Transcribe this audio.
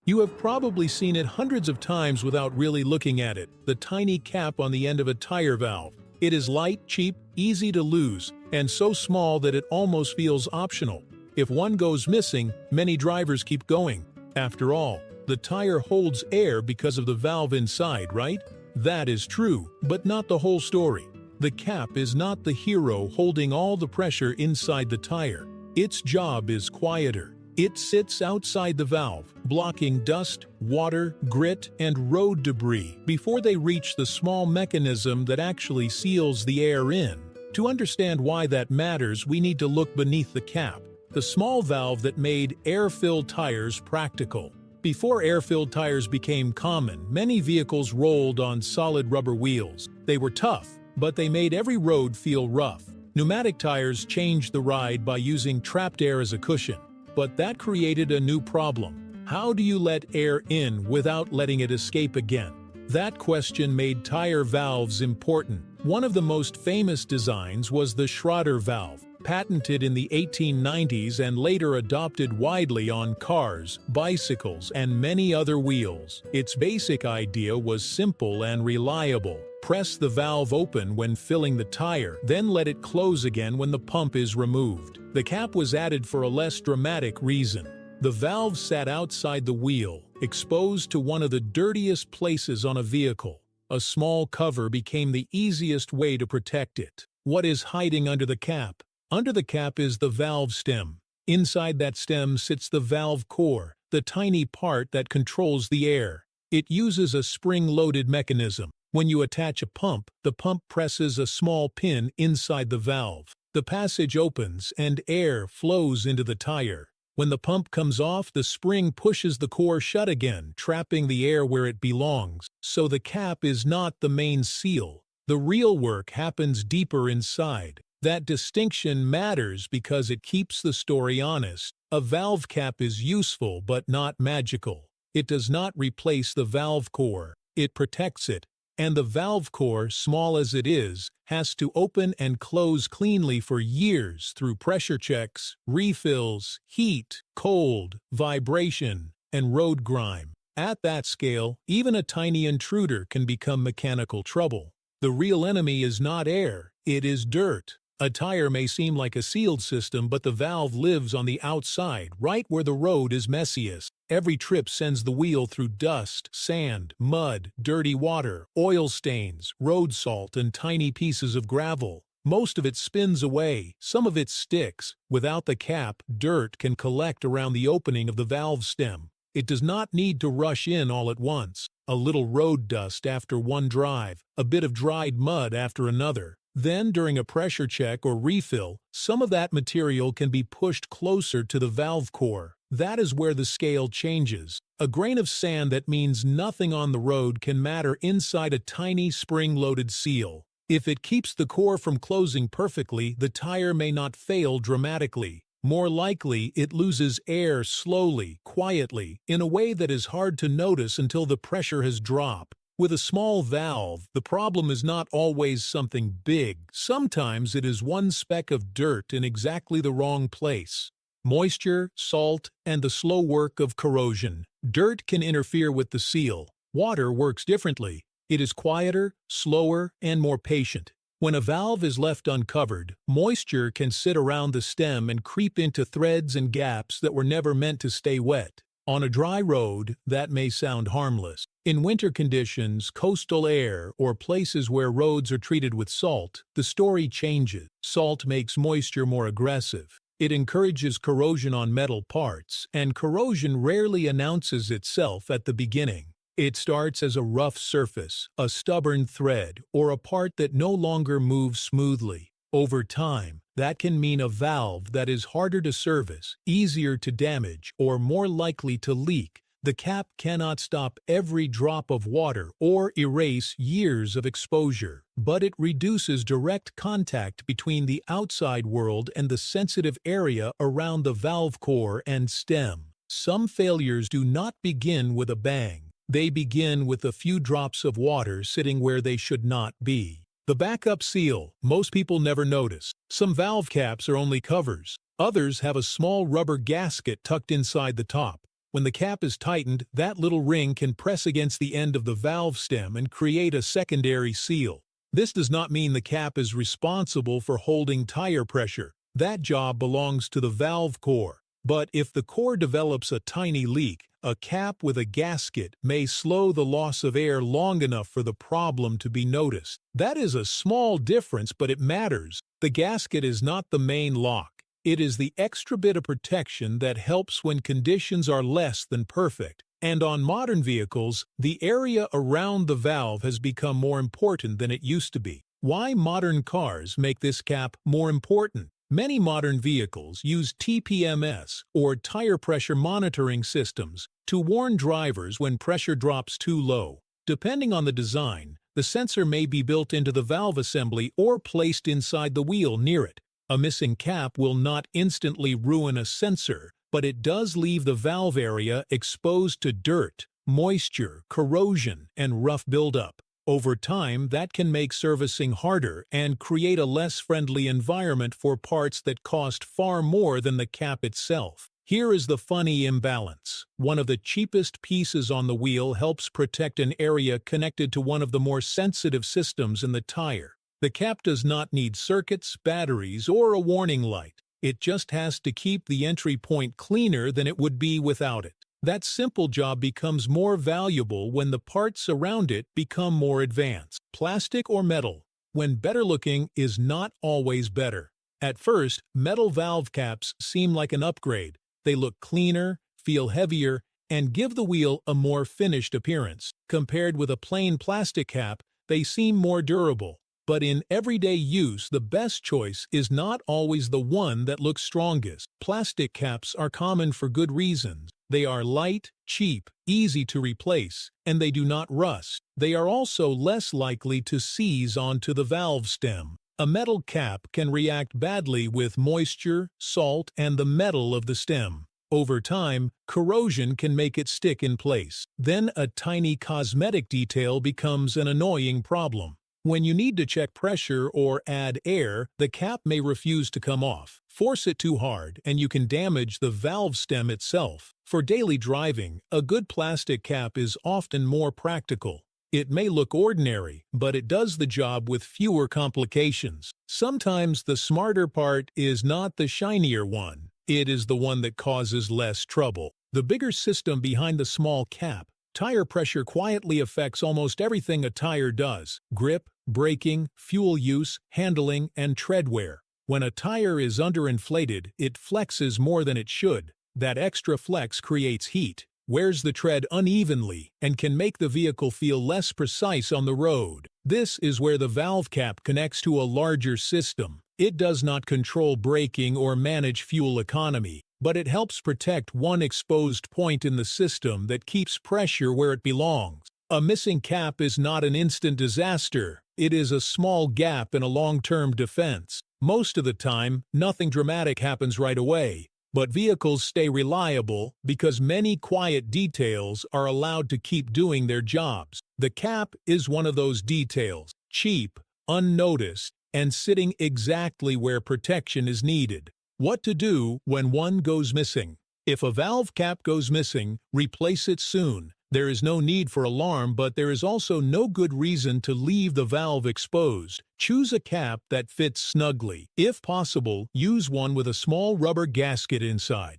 You have probably seen it hundreds of times without really looking at it, the tiny cap on the end of a tire valve. It is light, cheap, easy to lose, and so small that it almost feels optional. If one goes missing, many drivers keep going. After all, the tire holds air because of the valve inside, right? That is true, but not the whole story. The cap is not the hero holding all the pressure inside the tire. Its job is quieter. It sits outside the valve, blocking dust, water, grit, and road debris before they reach the small mechanism that actually seals the air in. To understand why that matters, we need to look beneath the cap, the small valve that made air-filled tires practical. Before air-filled tires became common, many vehicles rolled on solid rubber wheels. They were tough, but they made every road feel rough. Pneumatic tires changed the ride by using trapped air as a cushion. But that created a new problem. How do you let air in without letting it escape again? That question made tire valves important. One of the most famous designs was the Schroeder valve, patented in the 1890s and later adopted widely on cars, bicycles, and many other wheels. Its basic idea was simple and reliable. Press the valve open when filling the tire, then let it close again when the pump is removed. The cap was added for a less dramatic reason. The valve sat outside the wheel, exposed to one of the dirtiest places on a vehicle. A small cover became the easiest way to protect it. What is hiding under the cap? Under the cap is the valve stem. Inside that stem sits the valve core, the tiny part that controls the air. It uses a spring-loaded mechanism. When you attach a pump, the pump presses a small pin inside the valve. The passage opens and air flows into the tire. When the pump comes off, the spring pushes the core shut again, trapping the air where it belongs. So the cap is not the main seal. The real work happens deeper inside. That distinction matters because it keeps the story honest. A valve cap is useful but not magical. It does not replace the valve core. It protects it. And the valve core, small as it is, has to open and close cleanly for years through pressure checks, refills, heat, cold, vibration, and road grime. At that scale, even a tiny intruder can become mechanical trouble. The real enemy is not air, it is dirt. A tire may seem like a sealed system, but the valve lives on the outside, right where the road is messiest. Every trip sends the wheel through dust, sand, mud, dirty water, oil stains, road salt, and tiny pieces of gravel. Most of it spins away, some of it sticks. Without the cap, dirt can collect around the opening of the valve stem. It does not need to rush in all at once. A little road dust after one drive, a bit of dried mud after another. Then, during a pressure check or refill, some of that material can be pushed closer to the valve core. That is where the scale changes. A grain of sand that means nothing on the road can matter inside a tiny spring-loaded seal. If it keeps the core from closing perfectly, the tire may not fail dramatically. More likely, it loses air slowly, quietly, in a way that is hard to notice until the pressure has dropped. With a small valve, the problem is not always something big. Sometimes it is one speck of dirt in exactly the wrong place. Moisture, salt, and the slow work of corrosion. Dirt can interfere with the seal. Water works differently. It is quieter, slower, and more patient. When a valve is left uncovered, moisture can sit around the stem and creep into threads and gaps that were never meant to stay wet. On a dry road, that may sound harmless. In winter conditions, coastal air, or places where roads are treated with salt, the story changes. Salt makes moisture more aggressive. It encourages corrosion on metal parts, and corrosion rarely announces itself at the beginning. It starts as a rough surface, a stubborn thread, or a part that no longer moves smoothly. Over time, that can mean a valve that is harder to service, easier to damage, or more likely to leak. The cap cannot stop every drop of water or erase years of exposure, but it reduces direct contact between the outside world and the sensitive area around the valve core and stem. Some failures do not begin with a bang. They begin with a few drops of water sitting where they should not be. The backup seal, most people never notice. Some valve caps are only covers. Others have a small rubber gasket tucked inside the top. When the cap is tightened, that little ring can press against the end of the valve stem and create a secondary seal. This does not mean the cap is responsible for holding tire pressure. That job belongs to the valve core. But if the core develops a tiny leak, a cap with a gasket may slow the loss of air long enough for the problem to be noticed. That is a small difference, but it matters. The gasket is not the main lock. It is the extra bit of protection that helps when conditions are less than perfect. And on modern vehicles, the area around the valve has become more important than it used to be. Why modern cars make this cap more important? Many modern vehicles use TPMS, or tire pressure monitoring systems, to warn drivers when pressure drops too low. Depending on the design, the sensor may be built into the valve assembly or placed inside the wheel near it. A missing cap will not instantly ruin a sensor, but it does leave the valve area exposed to dirt, moisture, corrosion, and rough buildup. Over time, that can make servicing harder and create a less friendly environment for parts that cost far more than the cap itself. Here is the funny imbalance. One of the cheapest pieces on the wheel helps protect an area connected to one of the more sensitive systems in the tire. The cap does not need circuits, batteries, or a warning light. It just has to keep the entry point cleaner than it would be without it. That simple job becomes more valuable when the parts around it become more advanced. Plastic or metal, when better looking, is not always better. At first, metal valve caps seem like an upgrade. They look cleaner, feel heavier, and give the wheel a more finished appearance. Compared with a plain plastic cap, they seem more durable. But in everyday use, the best choice is not always the one that looks strongest. Plastic caps are common for good reasons. They are light, cheap, easy to replace, and they do not rust. They are also less likely to seize onto the valve stem. A metal cap can react badly with moisture, salt, and the metal of the stem. Over time, corrosion can make it stick in place. Then a tiny cosmetic detail becomes an annoying problem. When you need to check pressure or add air, the cap may refuse to come off. Force it too hard, and you can damage the valve stem itself. For daily driving, a good plastic cap is often more practical. It may look ordinary, but it does the job with fewer complications. Sometimes the smarter part is not the shinier one. It is the one that causes less trouble. The bigger system behind the small cap. Tire pressure quietly affects almost everything a tire does: grip, braking, fuel use, handling, and tread wear. When a tire is underinflated, it flexes more than it should. That extra flex creates heat, wears the tread unevenly, and can make the vehicle feel less precise on the road. This is where the valve cap connects to a larger system. It does not control braking or manage fuel economy, but it helps protect one exposed point in the system that keeps pressure where it belongs. A missing cap is not an instant disaster. It is a small gap in a long-term defense. Most of the time, nothing dramatic happens right away, but vehicles stay reliable because many quiet details are allowed to keep doing their jobs. The cap is one of those details, cheap, unnoticed, and sitting exactly where protection is needed. What to do when one goes missing? If a valve cap goes missing, replace it soon. There is no need for alarm, but there is also no good reason to leave the valve exposed. Choose a cap that fits snugly. If possible, use one with a small rubber gasket inside.